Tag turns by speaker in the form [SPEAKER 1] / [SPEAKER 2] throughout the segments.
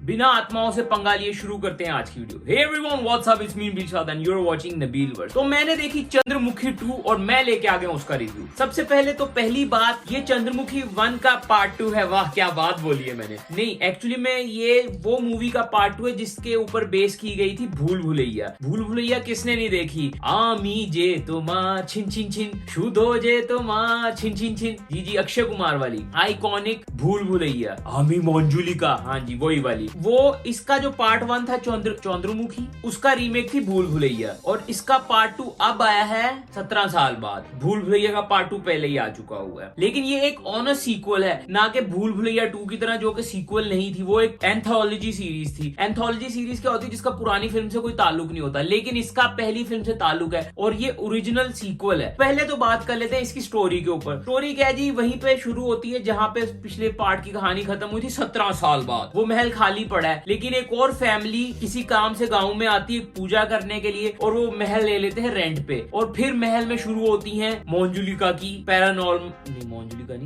[SPEAKER 1] बिना आत्माओं से पंगा लिए शुरू करते हैं आज की video. Hey everyone, what's up, it's me Dilshad and you are watching Nabeel world. तो मैंने देखी चंद्रमुखी 2 और मैं लेके आ गया उसका रिव्यू। सबसे पहले तो पहली बात, ये चंद्रमुखी 1 का पार्ट 2 है। वाह क्या बात बोली है मैंने। नहीं, एक्चुअली में ये वो मूवी का पार्ट 2 है जिसके ऊपर बेस की गई थी भूल भुलैया। भूल भुलैया किसने नहीं देखी? आमी जे तुमा छिन छिन छिन, शुदो जे तुमा छिन छिन छिन। जी जी, अक्षय कुमार वाली आइकॉनिक भूल भुलैया। आमी मंजुलिका, हाँ जी वही वाली। वो इसका जो पार्ट 1 था चंद्रमुखी, उसका रीमेक थी भूल भुलैया, और इसका पार्ट 2 अब आया है 17 साल बाद। भूल भुलैया का पार्ट 2 पहले ही आ चुका हुआ है, लेकिन ये एक ऑनर सीक्वल है, ना कि भूल भुलैया 2 की तरह जो कि सीक्वल नहीं थी। वो एक एंथोलॉजी सीरीज थी। एंथोलॉजी सीरीज क्या होती है? जिसका पुरानी फिल्म से कोई ताल्लुक नहीं होता, लेकिन इसका पहली फिल्म से ताल्लुक है और ये ओरिजिनल सीक्वल है। पहले तो बात कर लेते हैं इसकी स्टोरी के ऊपर। स्टोरी क्या है जी? वहीं पे शुरू होती है जहां पे पिछले पार्ट की कहानी खत्म हुई थी 17 साल बाद। वो महल खाली पड़ा है, लेकिन एक और फैमिली किसी काम से गांव में आती है पूजा करने के लिए, और वो महल ले लेते हैं रेंट पे। और फिर महल में शुरू होती है मंजुलिका की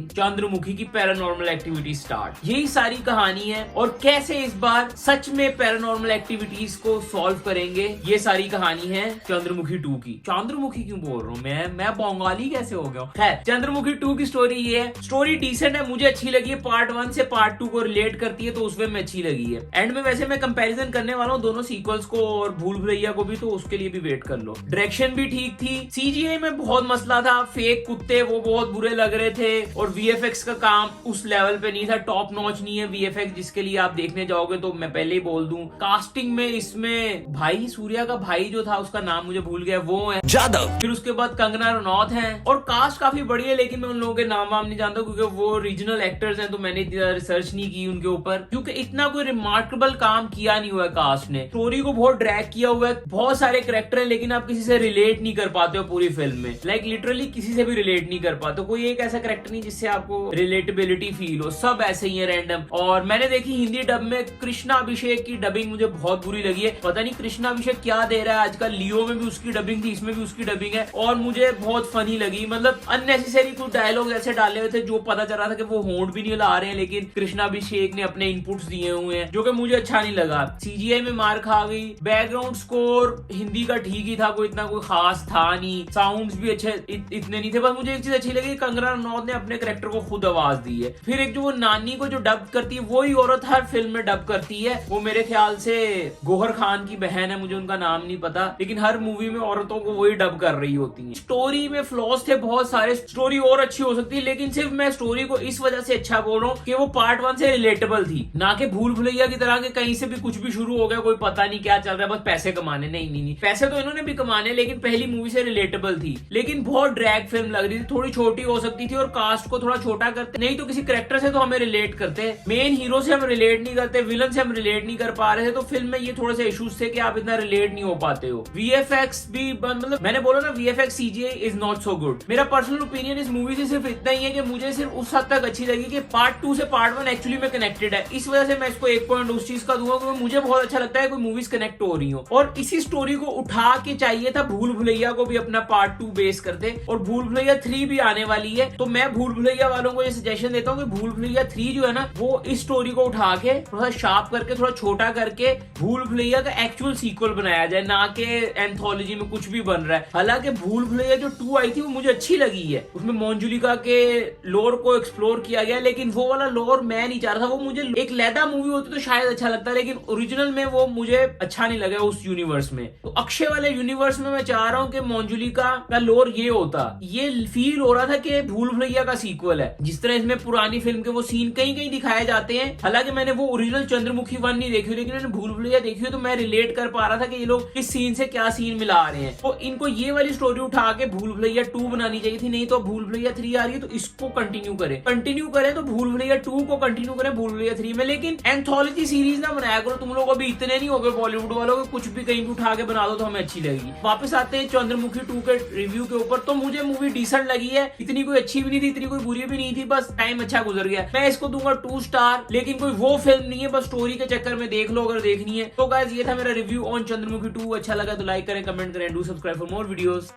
[SPEAKER 1] चंद्रमुखी की पैरानॉर्मल एक्टिविटी स्टार्ट। यही सारी कहानी है, और कैसे इस बार सच में पैरानॉर्मल एक्टिविटीज को सॉल्व करेंगे, ये सारी कहानी है चंद्रमुखी 2 की। चंद्रमुखी क्यों बोल रहा हूँ मैं बंगाली कैसे हो गया? खैर, चंद्रमुखी 2 की स्टोरी ये है। स्टोरी डिसेंट है, मुझे अच्छी लगी है। पार्ट 1 से पार्ट 2 को रिलेट करती है, तो उसमें में अच्छी लगी है। एंड में वैसे मैं कंपैरिजन करने वाला हूँ दोनों सीक्वल्स को और भूल भुलैया को भी, तो उसके लिए भी वेट कर लो। डायरेक्शन भी ठीक थी। सीजीआई में बहुत मसला था, फेक कुत्ते वो बहुत बुरे लग रहे थे, और वीएफएक्स का काम उस लेवल पे नहीं था, टॉप नॉच नहीं है वीएफएक्स जिसके लिए आप देखने जाओगे। तो मैं पहले ही बोल दूं, कास्टिंग में इसमें भाई सूर्या का भाई जो था, उसका नाम मुझे भूल गया, वो है जादव। फिर उसके बाद कंगना रनौत है, और कास्ट काफी बड़ी है, लेकिन मैं उन लोगों के नाम वाम नहीं जानता क्योंकि वो रीजनल एक्टर्स हैं, तो मैंने इतनी रिसर्च नहीं की उनके ऊपर, क्योंकि इतना कोई रिमार्केबल काम किया नहीं हुआ है कास्ट ने। स्टोरी को बहुत ड्रैग किया हुआ है, बहुत सारे कैरेक्टर हैं, लेकिन आप किसी से रिलेट नहीं कर पाते हो पूरी फिल्म में। लाइक लिटरली किसी से भी रिलेट नहीं कर पाते। कोई एक ऐसा कैरेक्टर नहीं जिससे आपको रिलेटेबिलिटी फील हो, सब ऐसे ही है रैंडम। और मैंने देखी हिंदी डब में, कृष्णा अभिषेक की डबिंग मुझे बहुत बुरी लगी है। पता नहीं कृष्णा अभिषेक क्या दे रहा है आजकल। लियो में भी उसकी डबिंग थी, इसमें भी उसकी डबिंग है, और मुझे बहुत फनी लगी। मतलब अननेसेसरी कुछ डायलॉग ऐसे डाले हुए थे जो पता चल रहा था कि वो होंठ भी नहीं ला रहे हैं, लेकिन कृष्णा अभिषेक ने अपने इनपुट्स दिए हुए हैं, जो कि मुझे अच्छा नहीं लगा। सीजीआई में मार खा गई। बैकग्राउंड स्कोर हिंदी का ठीक ही था, कोई इतना कोई खास था नहीं। साउंड्स भी अच्छे इतने नहीं थे। बस मुझे एक चीज अच्छी लगी, कंगना रनौत ने अपने कैरेक्टर को खुद आवाज दी है। फिर एक जो वो नानी को जो डब करती है, वही औरत हर फिल्म में डब करती है। वो मेरे ख्याल से गौहर खान की बहन है, मुझे उनका नाम नहीं पता, लेकिन हर मूवी में औरतों को वही डब कर रही होती है। स्टोरी में फ्लॉज थे बहुत सारे, स्टोरी और अच्छी हो सकती है, लेकिन सिर्फ मैं स्टोरी को इस वजह से अच्छा बोल रहा हूँ कि वो पार्ट 1 से रिलेटेबल थी, ना कि भूल भुलैया की तरह के कहीं से भी कुछ भी शुरू हो गया, कोई पता नहीं क्या चल रहा है, बस पैसे कमाने। नहीं, पैसे तो इन्होंने भी कमाने, लेकिन पहली मूवी से रिलेटेबल थी। लेकिन बहुत ड्रैग फिल्म लग रही थी, थोड़ी छोटी हो सकती थी, और कास्ट को थोड़ा छोटा करते, नहीं तो किसी कैरेक्टर से तो हमें रिलेट करते। मेन हीरो से हम रिलेट नहीं करते, विलन से हम रिलेट नहीं कर पा रहे थे, तो फिल्म में ये थोड़े से इश्यूज थे कि आप इतना रिलेट नहीं हो पाते हो। वीएफएक्स भी, मतलब मैंने बोला ना, VFX CGI is not so good. मेरा पर्सनल ओपिनियन इस मूवी से सिर्फ इतना ही है कि मुझे सिर्फ उस हद तक अच्छी लगी कि पार्ट 2 से पार्ट 1 एक्चुअली में कनेक्टेड है। इस वजह से मैं इसको 1 पॉइंट उस चीज का दूंगा क्योंकि मुझे बहुत अच्छा लगता है कोई मूवीज कनेक्ट हो रही हो। और इसी स्टोरी को उठा के चाहिए था भूल भुलैया को भी अपना पार्ट 2 बेस कर दे, और भूल भुलैया 3 भी आने वाली है। तो मैं भूल भुलैया वालों को ये सजेशन देता हूँ कि भूल भुलैया 3 जो है ना, वो इस स्टोरी को उठा के थोड़ा शार्प करके, थोड़ा छोटा करके भूल भुलैया का एक्चुअल सीक्वल बनाया जाए, ना कि एंथोलॉजी में कुछ भी बन रहा है। हालांकि भूल भुलैया जो 2 आई थी वो मुझे अच्छी लगी है, उसमें मंजुलिका के लोर को एक्सप्लोर किया गया, लेकिन वो वाला लोर मैं नहीं चाह रहा था। वो मुझे एक लैदा मूवी होती तो शायद अच्छा लगता, लेकिन ओरिजिनल में वो मुझे अच्छा नहीं लगा उस यूनिवर्स में। तो अक्षय वाले यूनिवर्स में मैं चाह रहा हूँ कि मंजुलिका का लोर ये होता। ये फील हो रहा था कि भूल भुलैया का सीक्वल है, जिस तरह इसमें पुरानी फिल्म के वो सीन कहीं कहीं दिखाए जाते हैं। हालांकि मैंने वो ओरिजिनल चंद्रमुखी 1 नहीं देखी, लेकिन मैंने भूल भुलैया देखी है, तो मैं रिलेट कर पा रहा था कि ये लोग किस सीन से क्या सीन मिला रहे हैं। तो इनको ये वाली स्टोरी उठा के भूल भुलैया 2 बनानी चाहिए थी, नहीं तो भूल भुलैया 3 आ रही है तो इसको कंटिन्यू करें तो भूल भुलैया 2 को कंटिन्यू करें भूल भुलैया 3 में। लेकिन एंथोलॉजी सीरीज ना बनाया करो, तुम लोग अभी इतने नहीं हो गए बॉलीवुड वालों के, कुछ भी कहीं भी उठा के बना दो तो हमें अच्छी लगेगी। वापस आते हैं चंद्रमुखी 2 के रिव्यू के ऊपर। तो मुझे मूवी डिसेंट लगी है, इतनी कोई अच्छी भी नहीं थी, इतनी कोई बुरी भी नहीं थी, बस टाइम अच्छा गुजर गया। मैं इसको दूंगा 2 स्टार, लेकिन कोई वो फिल्म नहीं है, बस स्टोरी के चक्कर में देख लो अगर देखनी है। तो गाइस, ये था मेरा रिव्यू ऑन चंद्रमुखी 2। अच्छा लगा तो लाइक करें, कमेंट करें, do subscribe for more videos.